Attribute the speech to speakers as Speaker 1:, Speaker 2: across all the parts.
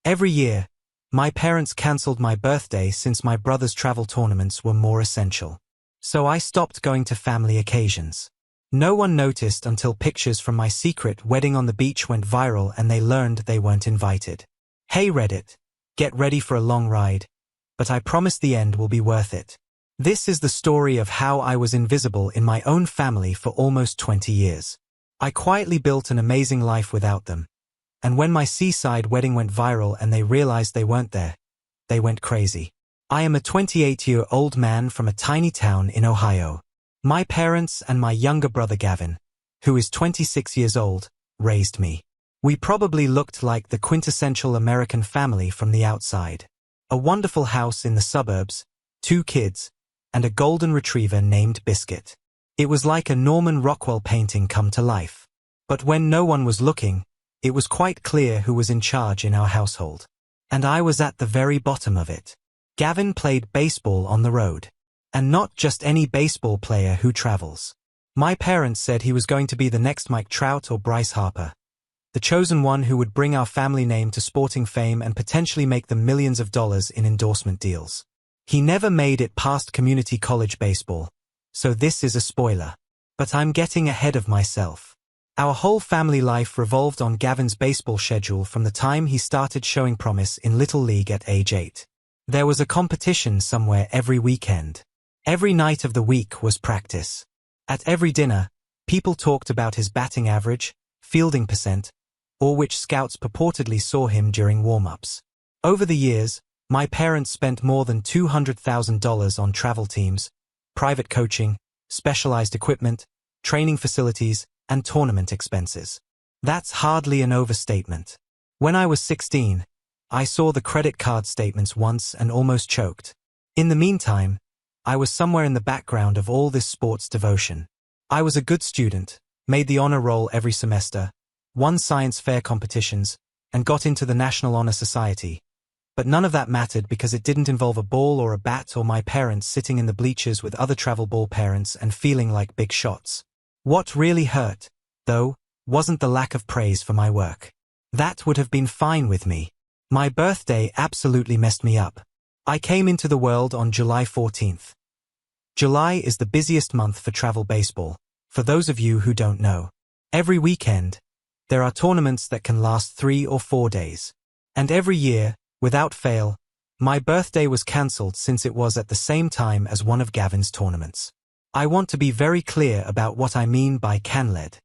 Speaker 1: Every year, my parents cancelled my birthday since my brother's travel tournaments were more essential. So I stopped going to family occasions. No one noticed until pictures from my secret wedding on the beach went viral and they learned they weren't invited. Hey Reddit, get ready for a long ride, but I promise the end will be worth it. This is the story of how I was invisible in my own family for almost 20 years. I quietly built an amazing life without them. And when my seaside wedding went viral and they realized they weren't there, they went crazy. I am a 28-year-old man from a tiny town in Ohio. My parents and my younger brother Gavin, who is 26 years old, raised me. We probably looked like the quintessential American family from the outside. A wonderful house in the suburbs, 2 kids, and a golden retriever named Biscuit. It was like a Norman Rockwell painting come to life. But when no one was looking, it was quite clear who was in charge in our household. And I was at the very bottom of it. Gavin played baseball on the road. And not just any baseball player who travels. My parents said he was going to be the next Mike Trout or Bryce Harper. The chosen one who would bring our family name to sporting fame and potentially make them millions of dollars in endorsement deals. He never made it past community college baseball, so this is a spoiler. But I'm getting ahead of myself. Our whole family life revolved on Gavin's baseball schedule from the time he started showing promise in Little League at age 8. There was a competition somewhere every weekend. Every night of the week was practice. At every dinner, people talked about his batting average, fielding percent, or which scouts purportedly saw him during warm-ups. Over the years, my parents spent more than $200,000 on travel teams, private coaching, specialized equipment, training facilities, and tournament expenses. That's hardly an overstatement. When I was 16, I saw the credit card statements once and almost choked. In the meantime, I was somewhere in the background of all this sports devotion. I was a good student, made the honor roll every semester, won science fair competitions, and got into the National Honor Society. But none of that mattered because it didn't involve a ball or a bat or my parents sitting in the bleachers with other travel ball parents and feeling like big shots. What really hurt, though, wasn't the lack of praise for my work. That would have been fine with me. My birthday absolutely messed me up. I came into the world on July 14th. July is the busiest month for travel baseball, for those of you who don't know. Every weekend, there are tournaments that can last 3 or 4 days. And every year, without fail, my birthday was cancelled since it was at the same time as one of Gavin's tournaments. I want to be very clear about what I mean by canceled.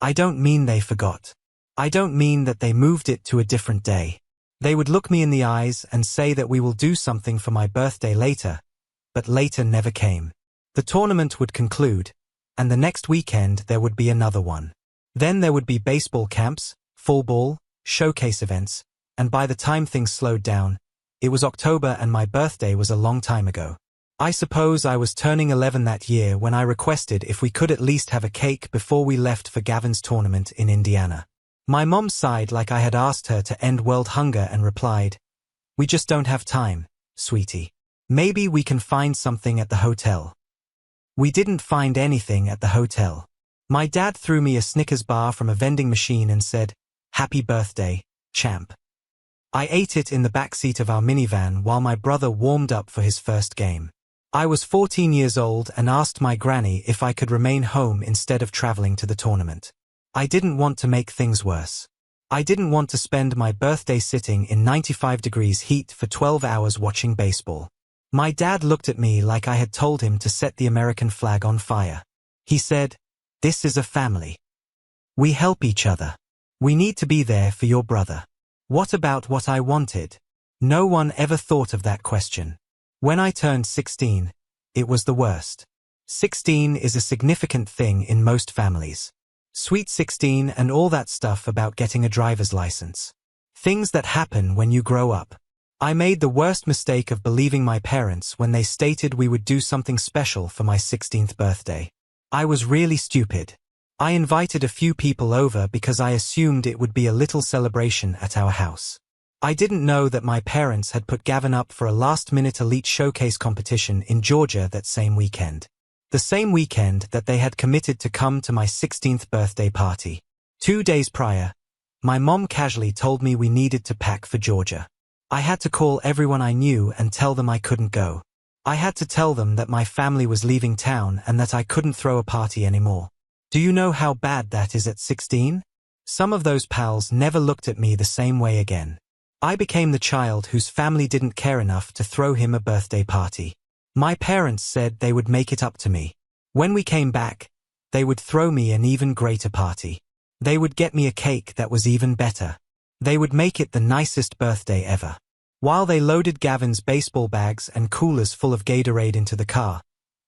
Speaker 1: I don't mean they forgot. I don't mean that they moved it to a different day. They would look me in the eyes and say that we will do something for my birthday later, but later never came. The tournament would conclude, and the next weekend there would be another one. Then there would be baseball camps, fall ball, showcase events, and by the time things slowed down, it was October and my birthday was a long time ago. I suppose I was turning 11 that year when I requested if we could at least have a cake before we left for Gavin's tournament in Indiana. My mom sighed like I had asked her to end world hunger and replied, "We just don't have time, sweetie. Maybe we can find something at the hotel." We didn't find anything at the hotel. My dad threw me a Snickers bar from a vending machine and said, "Happy birthday, champ." I ate it in the backseat of our minivan while my brother warmed up for his first game. I was 14 years old and asked my granny if I could remain home instead of traveling to the tournament. I didn't want to make things worse. I didn't want to spend my birthday sitting in 95 degrees heat for 12 hours watching baseball. My dad looked at me like I had told him to set the American flag on fire. He said, "This is a family. We help each other. We need to be there for your brother." What about what I wanted? No one ever thought of that question. When I turned 16, it was the worst. 16 is a significant thing in most families. Sweet 16 and all that stuff about getting a driver's license. Things that happen when you grow up. I made the worst mistake of believing my parents when they stated we would do something special for my 16th birthday. I was really stupid. I invited a few people over because I assumed it would be a little celebration at our house. I didn't know that my parents had put Gavin up for a last-minute elite showcase competition in Georgia that same weekend. The same weekend that they had committed to come to my 16th birthday party. 2 days prior, My mom casually told me we needed to pack for Georgia. I had to call everyone I knew and tell them I couldn't go. I had to tell them that my family was leaving town and that I couldn't throw a party anymore. Do you know how bad that is at 16? Some of those pals never looked at me the same way again. I became the child whose family didn't care enough to throw him a birthday party. My parents said they would make it up to me. When we came back, they would throw me an even greater party. They would get me a cake that was even better. They would make it the nicest birthday ever. While they loaded Gavin's baseball bags and coolers full of Gatorade into the car,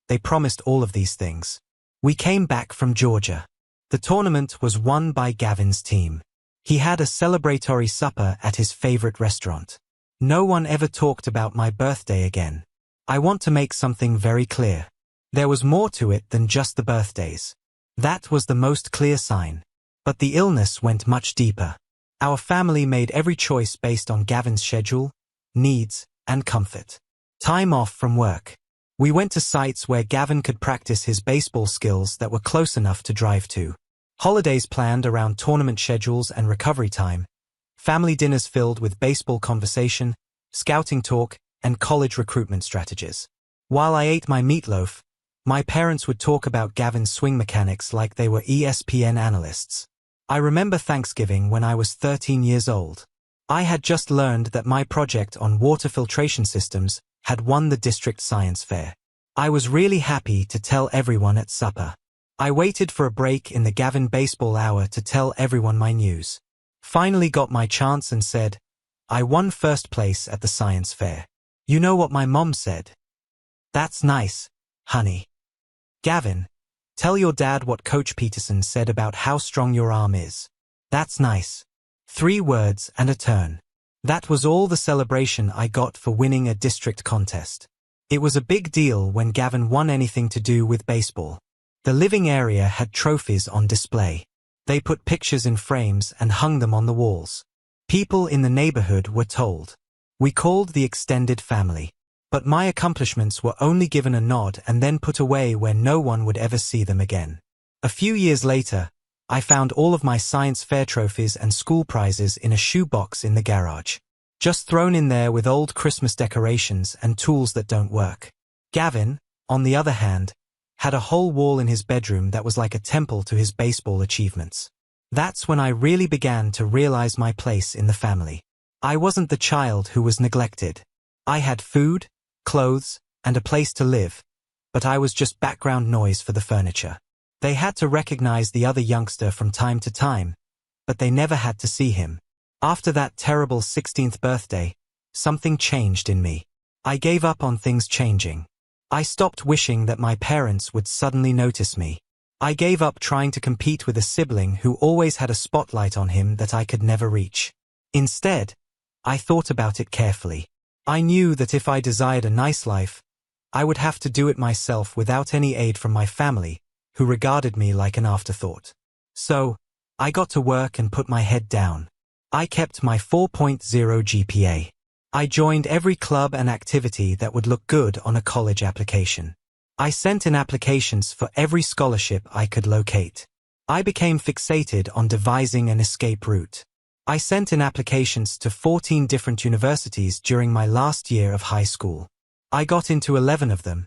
Speaker 1: they promised all of these things. We came back from Georgia. The tournament was won by Gavin's team. He had a celebratory supper at his favorite restaurant. No one ever talked about my birthday again. I want to make something very clear. There was more to it than just the birthdays. That was the most clear sign. But the illness went much deeper. Our family made every choice based on Gavin's schedule, needs, and comfort. Time off from work. We went to sites where Gavin could practice his baseball skills that were close enough to drive to. Holidays planned around tournament schedules and recovery time. Family dinners filled with baseball conversation, scouting talk, and college recruitment strategies. While I ate my meatloaf, my parents would talk about Gavin's swing mechanics like they were ESPN analysts. I remember Thanksgiving when I was 13 years old. I had just learned that my project on water filtration systems had won the district science fair. I was really happy to tell everyone at supper. I waited for a break in the Gavin baseball hour to tell everyone my news. Finally got my chance and said, I won first place at the science fair. You know what my mom said? That's nice, honey. Gavin, tell your dad what Coach Peterson said about how strong your arm is. That's nice. 3 words and a turn. That was all the celebration I got for winning a district contest. It was a big deal when Gavin won anything to do with baseball. The living area had trophies on display. They put pictures in frames and hung them on the walls. People in the neighborhood were told. We called the extended family. But my accomplishments were only given a nod and then put away where no one would ever see them again. A few years later, I found all of my science fair trophies and school prizes in a shoebox in the garage. Just thrown in there with old Christmas decorations and tools that don't work. Gavin, on the other hand, had a whole wall in his bedroom that was like a temple to his baseball achievements. That's when I really began to realize my place in the family. I wasn't the child who was neglected. I had food, clothes, and a place to live, but I was just background noise for the furniture. They had to recognize the other youngster from time to time, but they never had to see him. After that terrible 16th birthday, something changed in me. I gave up on things changing. I stopped wishing that my parents would suddenly notice me. I gave up trying to compete with a sibling who always had a spotlight on him that I could never reach. Instead, I thought about it carefully. I knew that if I desired a nice life, I would have to do it myself without any aid from my family, who regarded me like an afterthought. So, I got to work and put my head down. I kept my 4.0 GPA. I joined every club and activity that would look good on a college application. I sent in applications for every scholarship I could locate. I became fixated on devising an escape route. I sent in applications to 14 different universities during my last year of high school. I got into 11 of them,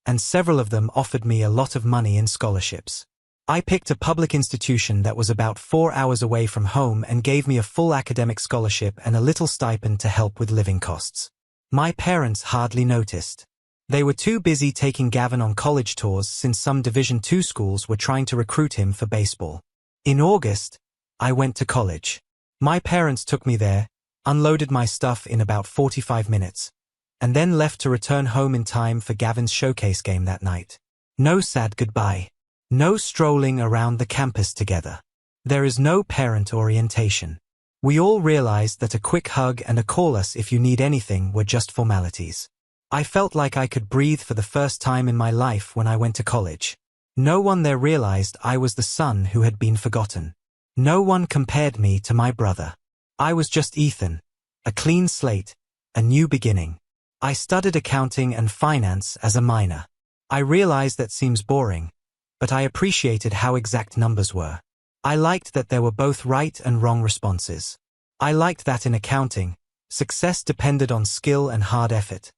Speaker 1: and several of them offered me a lot of money in scholarships. I picked a public institution that was about 4 hours away from home and gave me a full academic scholarship and a little stipend to help with living costs. My parents hardly noticed. They were too busy taking Gavin on college tours since some Division II schools were trying to recruit him for baseball. In August, I went to college. My parents took me there, unloaded my stuff in about 45 minutes, and then left to return home in time for Gavin's showcase game that night. No sad goodbye. No strolling around the campus together. There is no parent orientation. We all realized that a quick hug and a call us if you need anything were just formalities. I felt like I could breathe for the first time in my life when I went to college. No one there realized I was the son who had been forgotten. No one compared me to my brother. I was just Ethan, a clean slate, a new beginning. I studied accounting and finance as a minor. I realize that seems boring, but I appreciated how exact numbers were. I liked that there were both right and wrong responses. I liked that in accounting, success depended on skill and hard effort,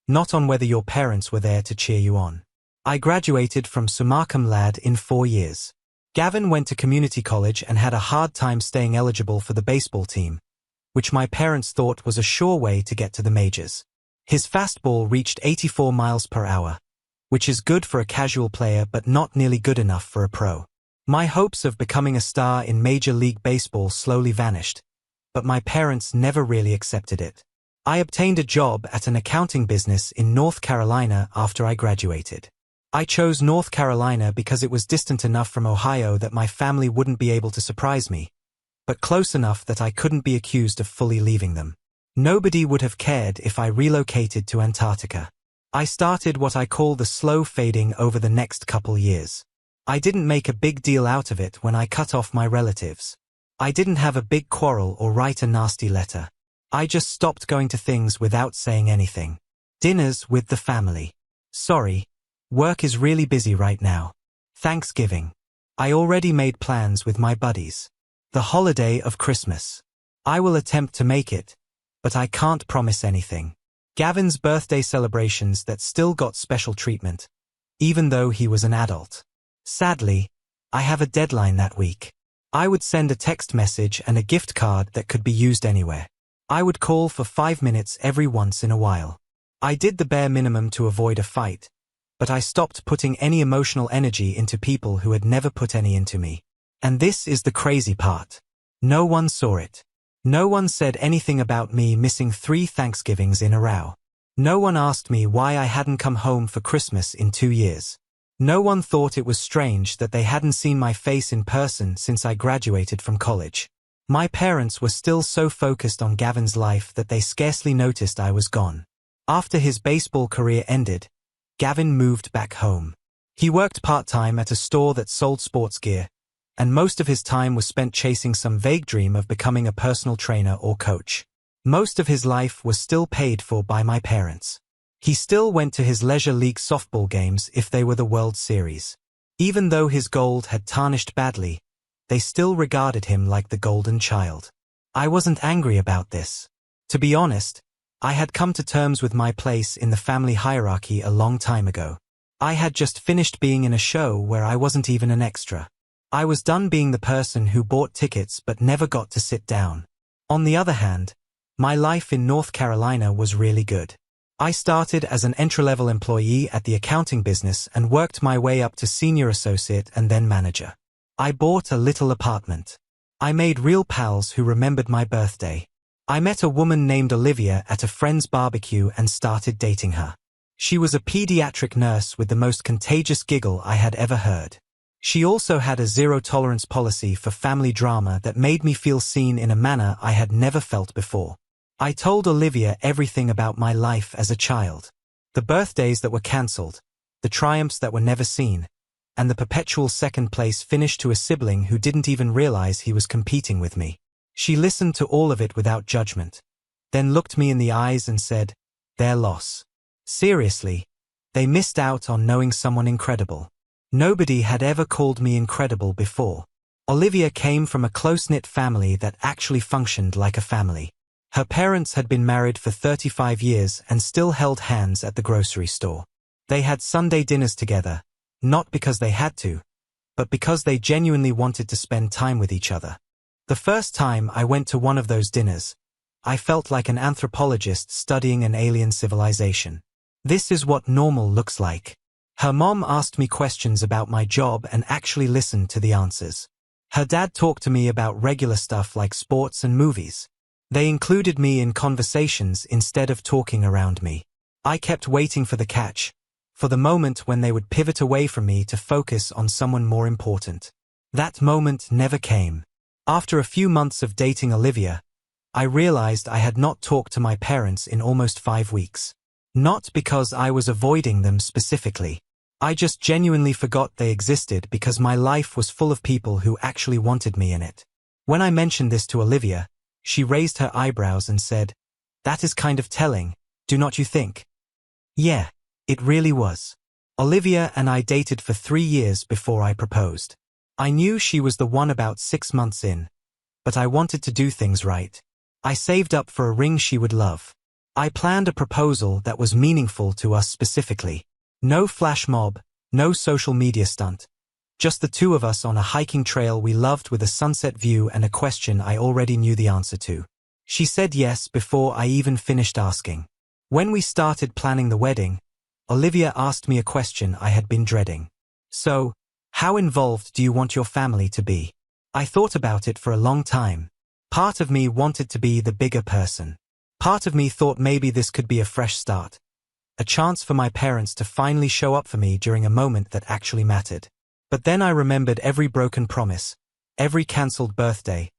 Speaker 1: not on whether your parents were there to cheer you on. I graduated from Sumarkam Lad in 4 years. Gavin went to community college and had a hard time staying eligible for the baseball team, which my parents thought was a sure way to get to the majors. His fastball reached 84 miles per hour, which is good for a casual player but not nearly good enough for a pro. My hopes of becoming a star in Major League Baseball slowly vanished, but my parents never really accepted it. I obtained a job at an accounting business in North Carolina after I graduated. I chose North Carolina because it was distant enough from Ohio that my family wouldn't be able to surprise me, but close enough that I couldn't be accused of fully leaving them. Nobody would have cared if I relocated to Antarctica. I started what I call the slow fading over the next couple years. I didn't make a big deal out of it when I cut off my relatives. I didn't have a big quarrel or write a nasty letter. I just stopped going to things without saying anything. Dinners with the family. Sorry, work is really busy right now. Thanksgiving. I already made plans with my buddies. The holiday of Christmas. I will attempt to make it, but I can't promise anything. Gavin's birthday celebrations that still got special treatment, even though he was an adult. Sadly, I have a deadline that week. I would send a text message and a gift card that could be used anywhere. I would call for 5 minutes every once in a while. I did the bare minimum to avoid a fight, but I stopped putting any emotional energy into people who had never put any into me. And this is the crazy part. No one saw it. No one said anything about me missing 3 Thanksgivings in a row. No one asked me why I hadn't come home for Christmas in 2 years. No one thought it was strange that they hadn't seen my face in person since I graduated from college. My parents were still so focused on Gavin's life that they scarcely noticed I was gone. After his baseball career ended, Gavin moved back home. He worked part-time at a store that sold sports gear, and most of his time was spent chasing some vague dream of becoming a personal trainer or coach. Most of his life was still paid for by my parents. He still went to his leisure league softball games if they were the World Series. Even though his gold had tarnished badly, they still regarded him like the golden child. I wasn't angry about this. To be honest, I had come to terms with my place in the family hierarchy a long time ago. I had just finished being in a show where I wasn't even an extra. I was done being the person who bought tickets but never got to sit down. On the other hand, my life in North Carolina was really good. I started as an entry-level employee at the accounting business and worked my way up to senior associate and then manager. I bought a little apartment. I made real pals who remembered my birthday. I met a woman named Olivia at a friend's barbecue and started dating her. She was a pediatric nurse with the most contagious giggle I had ever heard. She also had a zero-tolerance policy for family drama that made me feel seen in a manner I had never felt before. I told Olivia everything about my life as a child. The birthdays that were cancelled, the triumphs that were never seen, and the perpetual second place finish to a sibling who didn't even realize he was competing with me. She listened to all of it without judgment, then looked me in the eyes and said, "Their loss." Seriously, they missed out on knowing someone incredible. Nobody had ever called me incredible before. Olivia came from a close-knit family that actually functioned like a family. Her parents had been married for 35 years and still held hands at the grocery store. They had Sunday dinners together, not because they had to, but because they genuinely wanted to spend time with each other. The first time I went to one of those dinners, I felt like an anthropologist studying an alien civilization. This is what normal looks like. Her mom asked me questions about my job and actually listened to the answers. Her dad talked to me about regular stuff like sports and movies. They included me in conversations instead of talking around me. I kept waiting for the catch, for the moment when they would pivot away from me to focus on someone more important. That moment never came. After a few months of dating Olivia, I realized I had not talked to my parents in almost 5 weeks. Not because I was avoiding them specifically. I just genuinely forgot they existed because my life was full of people who actually wanted me in it. When I mentioned this to Olivia, she raised her eyebrows and said, "That is kind of telling, do not you think?" Yeah, it really was. Olivia and I dated for 3 years before I proposed. I knew she was the one about 6 months in, but I wanted to do things right. I saved up for a ring she would love. I planned a proposal that was meaningful to us specifically. No flash mob, no social media stunt. Just the two of us on a hiking trail we loved with a sunset view and a question I already knew the answer to. She said yes before I even finished asking. When we started planning the wedding, Olivia asked me a question I had been dreading. So, how involved do you want your family to be? I thought about it for a long time. Part of me wanted to be the bigger person. Part of me thought maybe this could be a fresh start. A chance for my parents to finally show up for me during a moment that actually mattered. But then I remembered every broken promise, every cancelled birthday,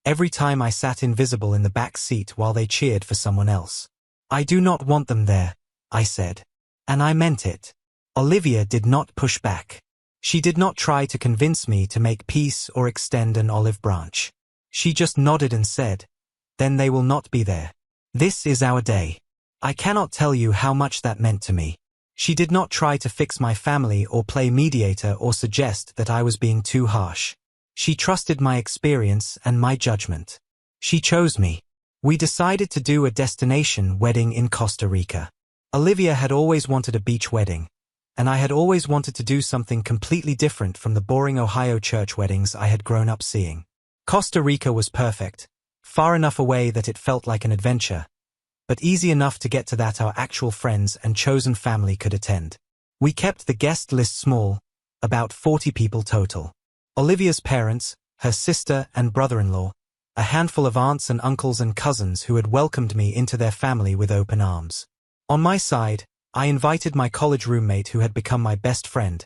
Speaker 1: every time I sat invisible in the back seat while they cheered for someone else. I do not want them there, I said. And I meant it. Olivia did not push back. She did not try to convince me to make peace or extend an olive branch. She just nodded and said, "Then they will not be there. This is our day." I cannot tell you how much that meant to me. She did not try to fix my family or play mediator or suggest that I was being too harsh. She trusted my experience and my judgment. She chose me. We decided to do a destination wedding in Costa Rica. Olivia had always wanted a beach wedding, and I had always wanted to do something completely different from the boring Ohio church weddings I had grown up seeing. Costa Rica was perfect, far enough away that it felt like an adventure, but easy enough to get to that our actual friends and chosen family could attend. We kept the guest list small, about 40 people total. Olivia's parents, her sister and brother-in-law, a handful of aunts and uncles and cousins who had welcomed me into their family with open arms. On my side, I invited my college roommate who had become my best friend,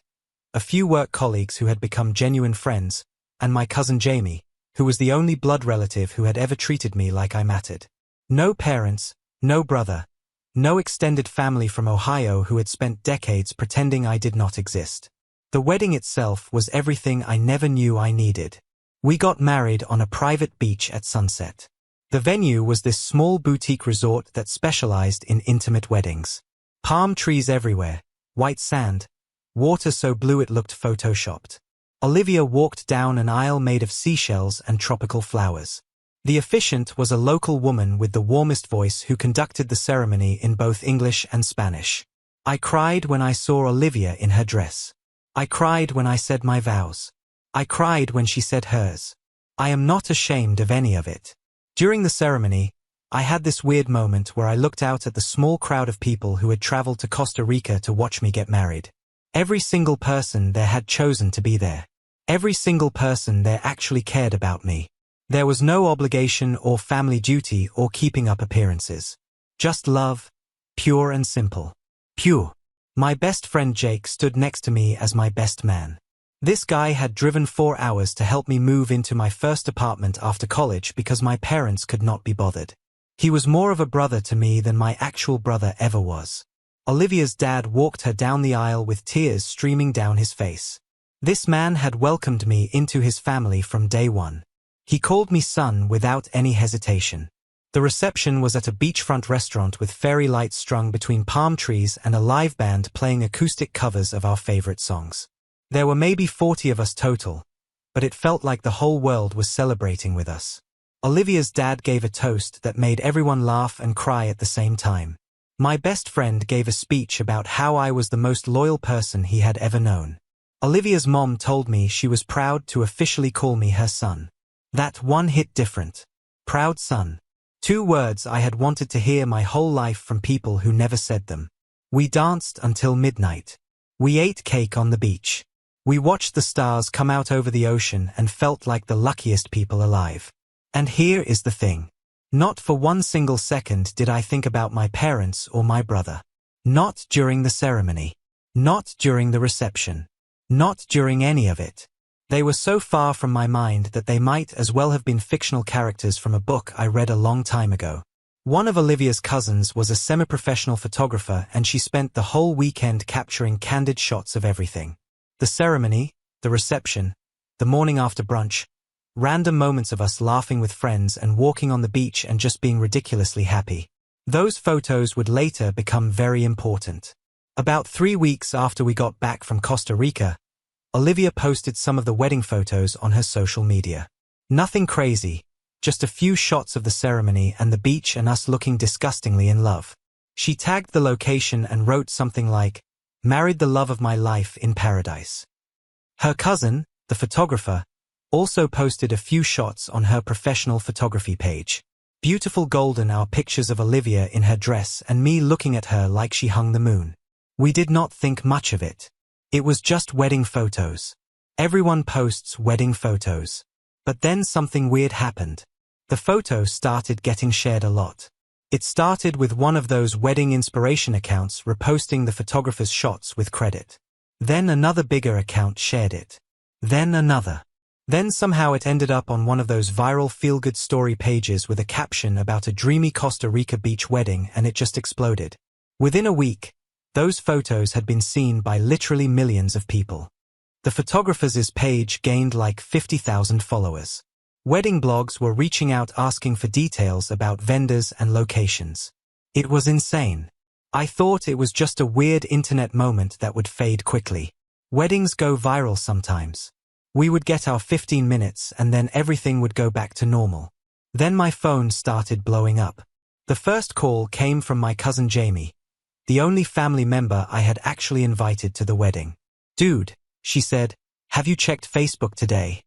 Speaker 1: a few work colleagues who had become genuine friends, and my cousin Jamie, who was the only blood relative who had ever treated me like I mattered. No parents, no brother, no extended family from Ohio who had spent decades pretending I did not exist. The wedding itself was everything I never knew I needed. We got married on a private beach at sunset. The venue was this small boutique resort that specialized in intimate weddings. Palm trees everywhere, white sand, water so blue it looked photoshopped. Olivia walked down an aisle made of seashells and tropical flowers. The officiant was a local woman with the warmest voice who conducted the ceremony in both English and Spanish. I cried when I saw Olivia in her dress. I cried when I said my vows. I cried when she said hers. I am not ashamed of any of it. During the ceremony, I had this weird moment where I looked out at the small crowd of people who had traveled to Costa Rica to watch me get married. Every single person there had chosen to be there. Every single person there actually cared about me. There was no obligation or family duty or keeping up appearances. Just love, pure and simple. Pure. My best friend Jake stood next to me as my best man. This guy had driven 4 hours to help me move into my first apartment after college because my parents could not be bothered. He was more of a brother to me than my actual brother ever was. Olivia's dad walked her down the aisle with tears streaming down his face. This man had welcomed me into his family from day one. He called me son without any hesitation. The reception was at a beachfront restaurant with fairy lights strung between palm trees and a live band playing acoustic covers of our favorite songs. There were maybe 40 of us total, but it felt like the whole world was celebrating with us. Olivia's dad gave a toast that made everyone laugh and cry at the same time. My best friend gave a speech about how I was the most loyal person he had ever known. Olivia's mom told me she was proud to officially call me her son. That one hit different. Proud son. 2 words I had wanted to hear my whole life from people who never said them. We danced until midnight. We ate cake on the beach. We watched the stars come out over the ocean and felt like the luckiest people alive. And here is the thing. Not for one single second did I think about my parents or my brother. Not during the ceremony. Not during the reception. Not during any of it. They were so far from my mind that they might as well have been fictional characters from a book I read a long time ago. One of Olivia's cousins was a semi-professional photographer and she spent the whole weekend capturing candid shots of everything. The ceremony, the reception, the morning after brunch, random moments of us laughing with friends and walking on the beach and just being ridiculously happy. Those photos would later become very important. About 3 weeks after we got back from Costa Rica, Olivia posted some of the wedding photos on her social media. Nothing crazy, just a few shots of the ceremony and the beach and us looking disgustingly in love. She tagged the location and wrote something like, "Married the love of my life in paradise." Her cousin, the photographer, also posted a few shots on her professional photography page. Beautiful golden hour pictures of Olivia in her dress and me looking at her like she hung the moon. We did not think much of it. It was just wedding photos. Everyone posts wedding photos. But then something weird happened. The photo started getting shared a lot. It started with one of those wedding inspiration accounts reposting the photographer's shots with credit. Then another bigger account shared it. Then another. Then somehow it ended up on one of those viral feel-good story pages with a caption about a dreamy Costa Rica beach wedding, and it just exploded. Within a week, those photos had been seen by literally millions of people. The photographer's page gained like 50,000 followers. Wedding blogs were reaching out asking for details about vendors and locations. It was insane. I thought it was just a weird internet moment that would fade quickly. Weddings go viral sometimes. We would get our 15 minutes and then everything would go back to normal. Then my phone started blowing up. The first call came from my cousin Jamie, the only family member I had actually invited to the wedding. "Dude," she said, "have you checked Facebook today?"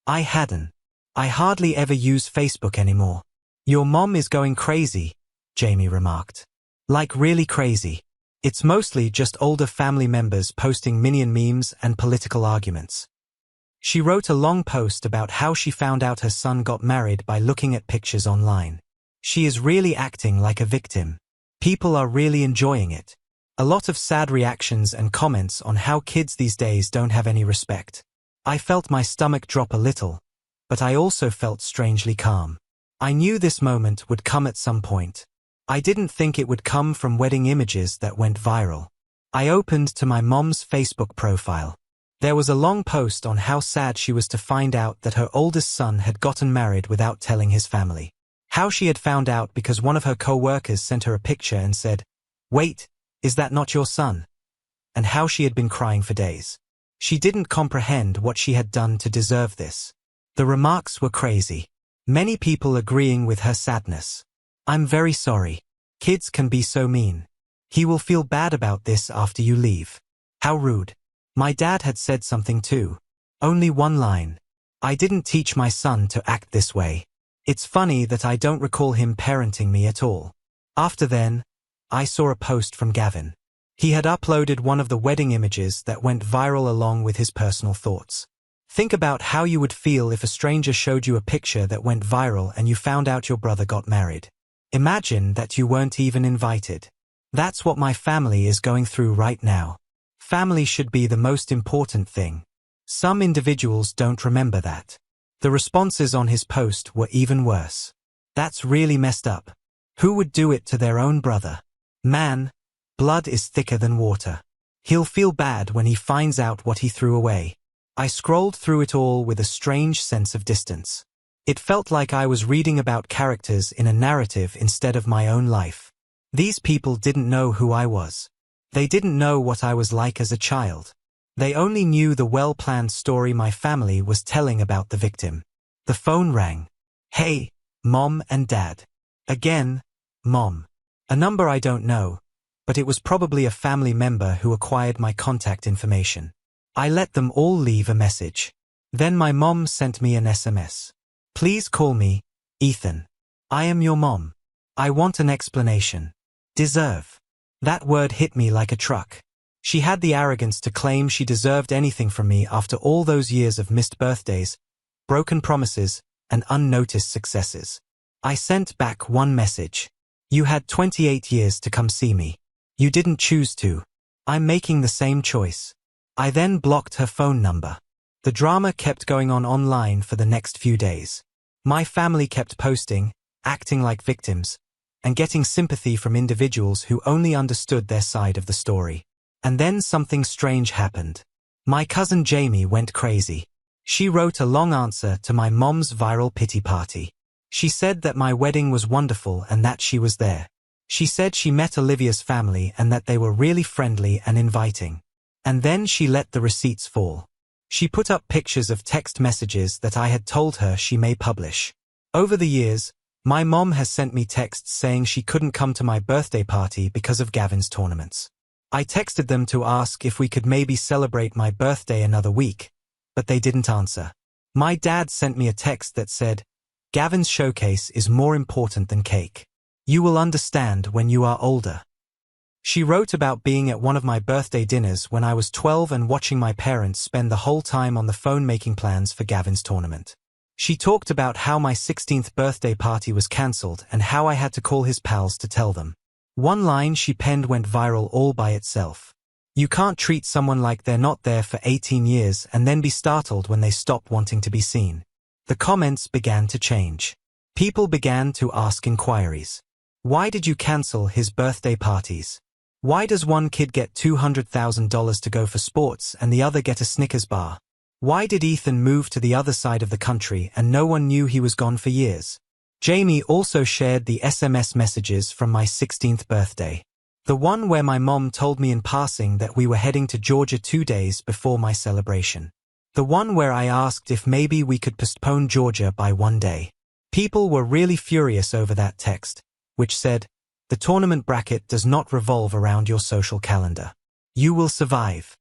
Speaker 1: I hadn't. I hardly ever use Facebook anymore. "Your mom is going crazy," Jamie remarked. "Like really crazy. It's mostly just older family members posting minion memes and political arguments." She wrote a long post about how she found out her son got married by looking at pictures online. "She is really acting like a victim. People are really enjoying it." A lot of sad reactions and comments on how kids these days don't have any respect. I felt my stomach drop a little, but I also felt strangely calm. I knew this moment would come at some point. I didn't think it would come from wedding images that went viral. I opened to my mom's Facebook profile. There was a long post on how sad she was to find out that her oldest son had gotten married without telling his family. How she had found out because one of her co-workers sent her a picture and said, "Wait, is that not your son?" And how she had been crying for days. She didn't comprehend what she had done to deserve this. The remarks were crazy. Many people agreeing with her sadness. "I'm very sorry. Kids can be so mean. He will feel bad about this after you leave." How rude. My dad had said something too. Only one line. "I didn't teach my son to act this way." It's funny that I don't recall him parenting me at all. After then, I saw a post from Gavin. He had uploaded one of the wedding images that went viral along with his personal thoughts. Think about how you would feel if a stranger showed you a picture that went viral and you found out your brother got married. Imagine that you weren't even invited. That's what my family is going through right now. Family should be the most important thing. Some individuals don't remember that. The responses on his post were even worse. That's really messed up. Who would do it to their own brother? Man, blood is thicker than water. He'll feel bad when he finds out what he threw away. I scrolled through it all with a strange sense of distance. It felt like I was reading about characters in a narrative instead of my own life. These people didn't know who I was. They didn't know what I was like as a child. They only knew the well-planned story my family was telling about the victim. The phone rang. "Hey, Mom and Dad." Again, Mom. A number I don't know, but it was probably a family member who acquired my contact information. I let them all leave a message. Then my mom sent me an SMS. "Please call me, Ethan. I am your mom. I want an explanation." Deserve. That word hit me like a truck. She had the arrogance to claim she deserved anything from me after all those years of missed birthdays, broken promises, and unnoticed successes. I sent back one message. "You had 28 years to come see me. You didn't choose to. I'm making the same choice." I then blocked her phone number. The drama kept going on online for the next few days. My family kept posting, acting like victims, and getting sympathy from individuals who only understood their side of the story. And then something strange happened. My cousin Jamie went crazy. She wrote a long answer to my mom's viral pity party. She said that my wedding was wonderful and that she was there. She said she met Olivia's family and that they were really friendly and inviting. And then she let the receipts fall. She put up pictures of text messages that I had told her she may publish. Over the years, my mom has sent me texts saying she couldn't come to my birthday party because of Gavin's tournaments. I texted them to ask if we could maybe celebrate my birthday another week, but they didn't answer. My dad sent me a text that said, "Gavin's showcase is more important than cake. You will understand when you are older." She wrote about being at one of my birthday dinners when I was 12 and watching my parents spend the whole time on the phone making plans for Gavin's tournament. She talked about how my 16th birthday party was cancelled and how I had to call his pals to tell them. One line she penned went viral all by itself. "You can't treat someone like they're not there for 18 years and then be startled when they stop wanting to be seen." The comments began to change. People began to ask inquiries. Why did you cancel his birthday parties? Why does one kid get $200,000 to go for sports and the other get a Snickers bar? Why did Ethan move to the other side of the country and no one knew he was gone for years? Jamie also shared the SMS messages from my 16th birthday. The one where my mom told me in passing that we were heading to Georgia 2 days before my celebration. The one where I asked if maybe we could postpone Georgia by 1 day. People were really furious over that text, which said, "The tournament bracket does not revolve around your social calendar. You will survive.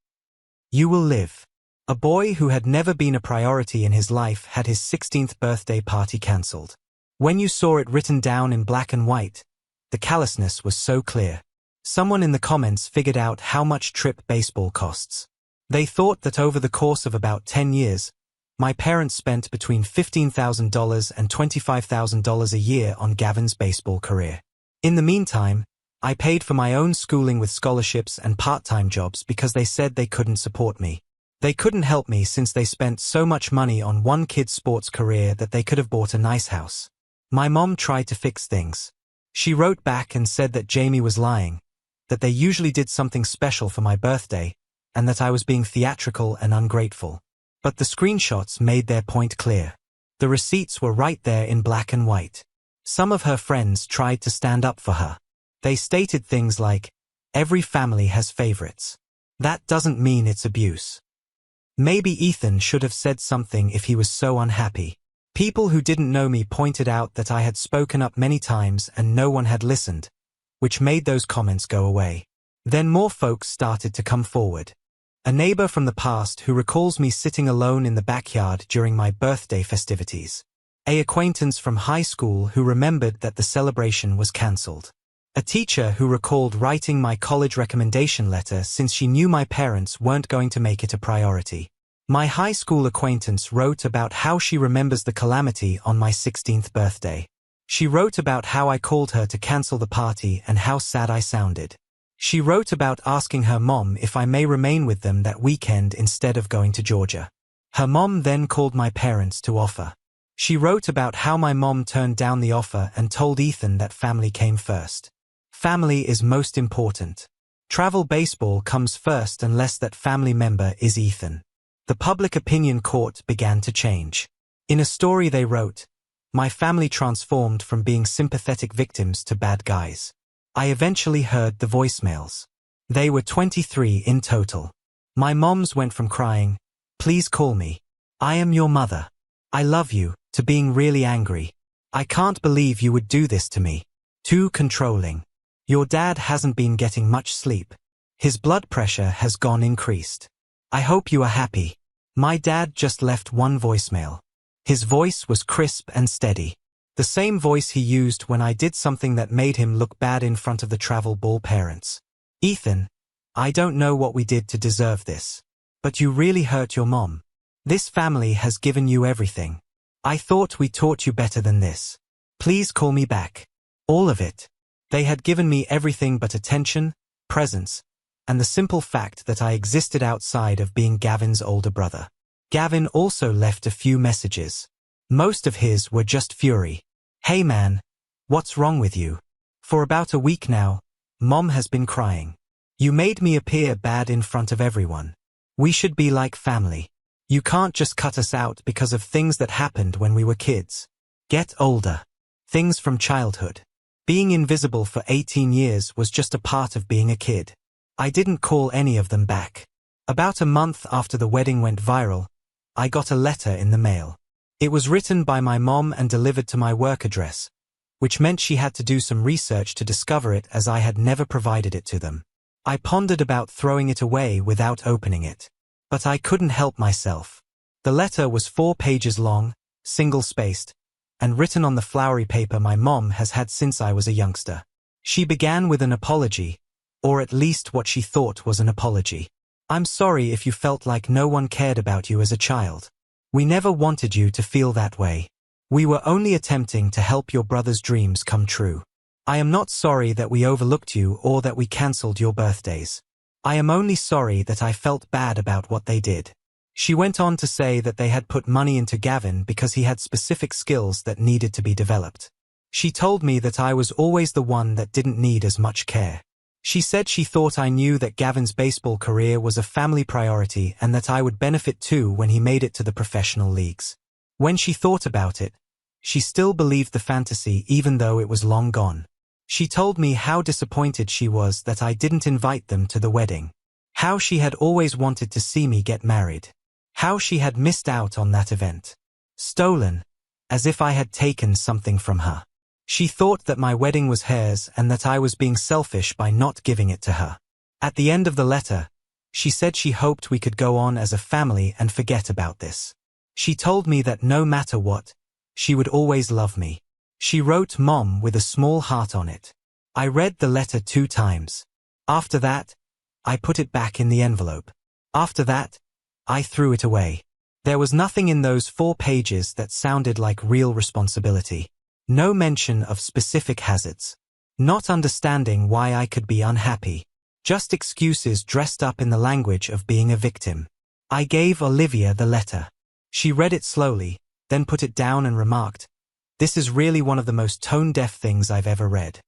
Speaker 1: You will live." A boy who had never been a priority in his life had his 16th birthday party cancelled. When you saw it written down in black and white, the callousness was so clear. Someone in the comments figured out how much trip baseball costs. They thought that over the course of about 10 years, my parents spent between $15,000 and $25,000 a year on Gavin's baseball career. In the meantime, I paid for my own schooling with scholarships and part-time jobs because they said they couldn't support me. They couldn't help me since they spent so much money on one kid's sports career that they could have bought a nice house. My mom tried to fix things. She wrote back and said that Jamie was lying, that they usually did something special for my birthday, and that I was being theatrical and ungrateful. But the screenshots made their point clear. The receipts were right there in black and white. Some of her friends tried to stand up for her. They stated things like, "Every family has favorites. That doesn't mean it's abuse. Maybe Ethan should have said something if he was so unhappy." People who didn't know me pointed out that I had spoken up many times and no one had listened, which made those comments go away. Then more folks started to come forward. A neighbor from the past who recalls me sitting alone in the backyard during my birthday festivities. An acquaintance from high school who remembered that the celebration was cancelled. A teacher who recalled writing my college recommendation letter since she knew my parents weren't going to make it a priority. My high school acquaintance wrote about how she remembers the calamity on my 16th birthday. She wrote about how I called her to cancel the party and how sad I sounded. She wrote about asking her mom if I may remain with them that weekend instead of going to Georgia. Her mom then called my parents to offer. She wrote about how my mom turned down the offer and told Ethan that family came first. Family is most important. Travel baseball comes first unless that family member is Ethan. The public opinion court began to change. In a story they wrote, my family transformed from being sympathetic victims to bad guys. I eventually heard the voicemails. They were 23 in total. My moms went from crying, "Please call me. I am your mother. I love you," to being really angry. "I can't believe you would do this to me." Too controlling. "Your dad hasn't been getting much sleep. His blood pressure has gone increased. I hope you are happy." My dad just left one voicemail. His voice was crisp and steady. The same voice he used when I did something that made him look bad in front of the travel ball parents. "Ethan, I don't know what we did to deserve this. But you really hurt your mom. This family has given you everything. I thought we taught you better than this. Please call me back." All of it. They had given me everything but attention, presence, and the simple fact that I existed outside of being Gavin's older brother. Gavin also left a few messages. Most of his were just fury. "Hey man, what's wrong with you? For about a week now, Mom has been crying. You made me appear bad in front of everyone. We should be like family. You can't just cut us out because of things that happened when we were kids. Get older. Things from childhood. Being invisible for 18 years was just a part of being a kid." I didn't call any of them back. About a month after the wedding went viral, I got a letter in the mail. It was written by my mom and delivered to my work address, which meant she had to do some research to discover it as I had never provided it to them. I pondered about throwing it away without opening it. But I couldn't help myself. The letter was 4 pages long, single-spaced, and written on the flowery paper my mom has had since I was a youngster. She began with an apology, or at least what she thought was an apology. "I'm sorry if you felt like no one cared about you as a child. We never wanted you to feel that way. We were only attempting to help your brother's dreams come true. I am not sorry that we overlooked you or that we cancelled your birthdays. I am only sorry that I felt bad about what they did." She went on to say that they had put money into Gavin because he had specific skills that needed to be developed. She told me that I was always the one that didn't need as much care. She said she thought I knew that Gavin's baseball career was a family priority and that I would benefit too when he made it to the professional leagues. When she thought about it, she still believed the fantasy even though it was long gone. She told me how disappointed she was that I didn't invite them to the wedding. How she had always wanted to see me get married. How she had missed out on that event. Stolen, as if I had taken something from her. She thought that my wedding was hers and that I was being selfish by not giving it to her. At the end of the letter, she said she hoped we could go on as a family and forget about this. She told me that no matter what, she would always love me. She wrote Mom with a small heart on it. I read the letter 2 times. After that, I put it back in the envelope. After that, I threw it away. There was nothing in those 4 pages that sounded like real responsibility. No mention of specific hazards. Not understanding why I could be unhappy. Just excuses dressed up in the language of being a victim. I gave Olivia the letter. She read it slowly, then put it down and remarked, "This is really one of the most tone-deaf things I've ever read."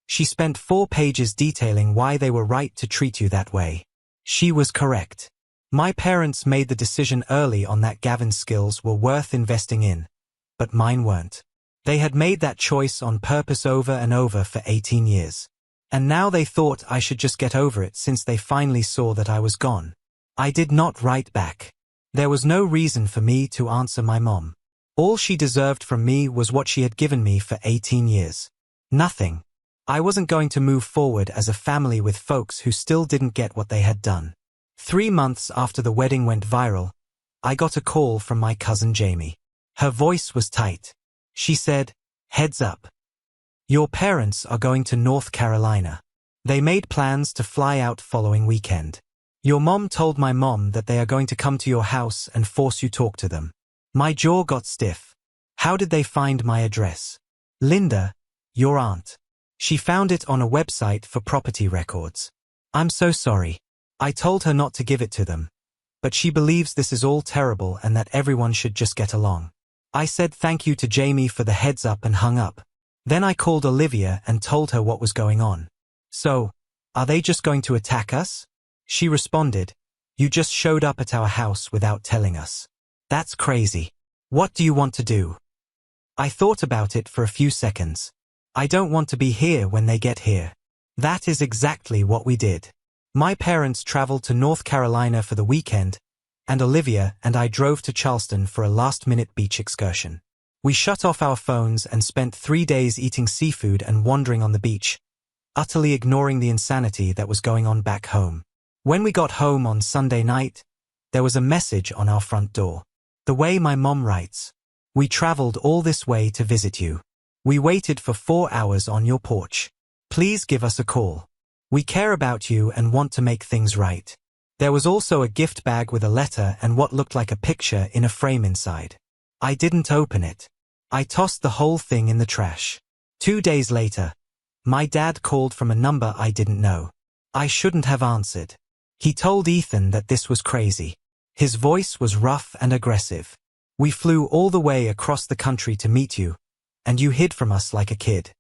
Speaker 1: She spent 4 pages detailing why they were right to treat you that way. She was correct. My parents made the decision early on that Gavin's skills were worth investing in, but mine weren't. They had made that choice on purpose over and over for 18 years. And now they thought I should just get over it since they finally saw that I was gone. I did not write back. There was no reason for me to answer my mom. All she deserved from me was what she had given me for 18 years. Nothing. I wasn't going to move forward as a family with folks who still didn't get what they had done. 3 months after the wedding went viral, I got a call from my cousin Jamie. Her voice was tight. She said, "Heads up. Your parents are going to North Carolina. They made plans to fly out following weekend. Your mom told my mom that they are going to come to your house and force you talk to them." My jaw got stiff. How did they find my address? Linda, your aunt. She found it on a website for property records. I'm so sorry. I told her not to give it to them, but she believes this is all terrible and that everyone should just get along. I said thank you to Jamie for the heads up and hung up. Then I called Olivia and told her what was going on. "So, are they just going to attack us?" She responded, "You just showed up at our house without telling us. That's crazy. What do you want to do?" I thought about it for a few seconds. I don't want to be here when they get here. That is exactly what we did. My parents traveled to North Carolina for the weekend, and Olivia and I drove to Charleston for a last-minute beach excursion. We shut off our phones and spent 3 days eating seafood and wandering on the beach, utterly ignoring the insanity that was going on back home. When we got home on Sunday night, there was a message on our front door. The way my mom writes, "We traveled all this way to visit you. We waited for 4 hours on your porch. Please give us a call. We care about you and want to make things right." There was also a gift bag with a letter and what looked like a picture in a frame inside. I didn't open it. I tossed the whole thing in the trash. 2 days later, my dad called from a number I didn't know. I shouldn't have answered. He told Ethan that this was crazy. His voice was rough and aggressive. "We flew all the way across the country to meet you, and you hid from us like a kid.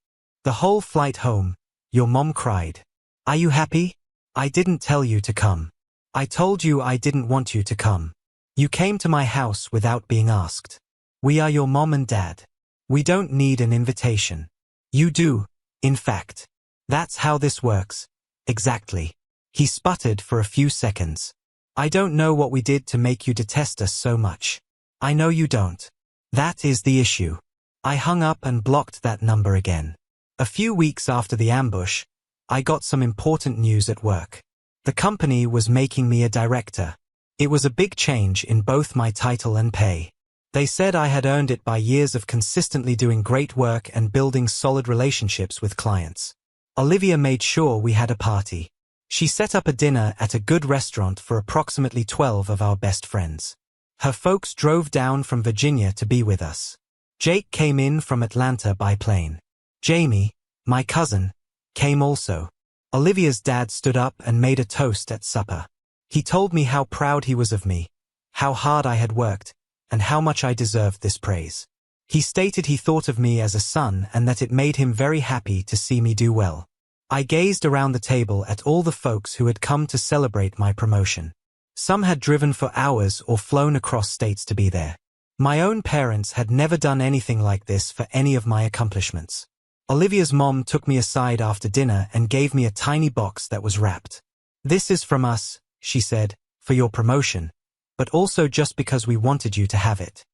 Speaker 1: The whole flight home, your mom cried. Are you happy? I didn't tell you to come. I told you I didn't want you to come. You came to my house without being asked. We are your mom and dad. We don't need an invitation. You do, in fact. That's how this works. Exactly." He sputtered for a few seconds. I don't know what we did to make you detest us so much. I know you don't. That is the issue. I hung up and blocked that number again. A few weeks after the ambush, I got some important news at work. The company was making me a director. It was a big change in both my title and pay. They said I had earned it by years of consistently doing great work and building solid relationships with clients. Olivia made sure we had a party. She set up a dinner at a good restaurant for approximately 12 of our best friends. Her folks drove down from Virginia to be with us. Jake came in from Atlanta by plane. Jamie, my cousin, came also. Olivia's dad stood up and made a toast at supper. He told me how proud he was of me, how hard I had worked, and how much I deserved this praise. He stated he thought of me as a son and that it made him very happy to see me do well. I gazed around the table at all the folks who had come to celebrate my promotion. Some had driven for hours or flown across states to be there. My own parents had never done anything like this for any of my accomplishments. Olivia's mom took me aside after dinner and gave me a tiny box that was wrapped. "This is from us," she said, "for your promotion, but also just because we wanted you to have it."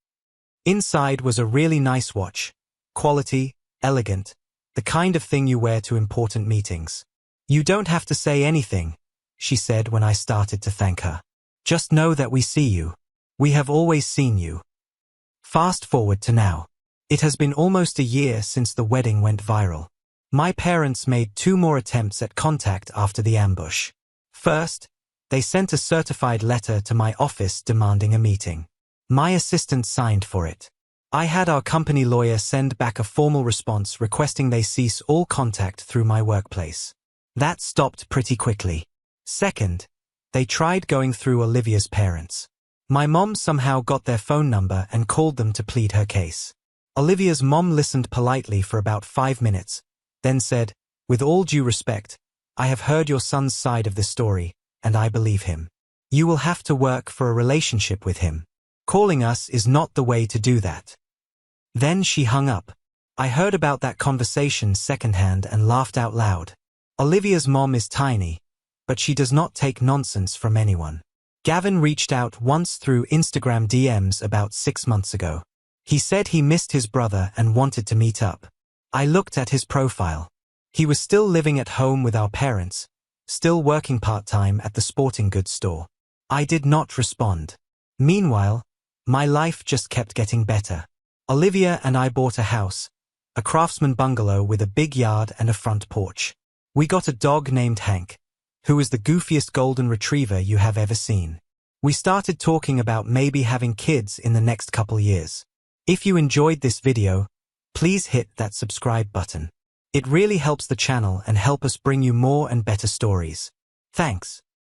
Speaker 1: Inside was a really nice watch. Quality, elegant, the kind of thing you wear to important meetings. "You don't have to say anything," she said when I started to thank her. "Just know that we see you. We have always seen you." Fast forward to now. It has been almost a year since the wedding went viral. My parents made 2 more attempts at contact after the ambush. First, they sent a certified letter to my office demanding a meeting. My assistant signed for it. I had our company lawyer send back a formal response requesting they cease all contact through my workplace. That stopped pretty quickly. Second, they tried going through Olivia's parents. My mom somehow got their phone number and called them to plead her case. Olivia's mom listened politely for about 5 minutes, then said, "With all due respect, I have heard your son's side of the story, and I believe him. You will have to work for a relationship with him. Calling us is not the way to do that." Then she hung up. I heard about that conversation secondhand and laughed out loud. Olivia's mom is tiny, but she does not take nonsense from anyone. Gavin reached out once through Instagram DMs about 6 months ago. He said he missed his brother and wanted to meet up. I looked at his profile. He was still living at home with our parents, still working part-time at the sporting goods store. I did not respond. Meanwhile, my life just kept getting better. Olivia and I bought a house, a craftsman bungalow with a big yard and a front porch. We got a dog named Hank, who is the goofiest golden retriever you have ever seen. We started talking about maybe having kids in the next couple years. If you enjoyed this video, please hit that subscribe button. It really helps the channel and help us bring you more and better stories. Thanks.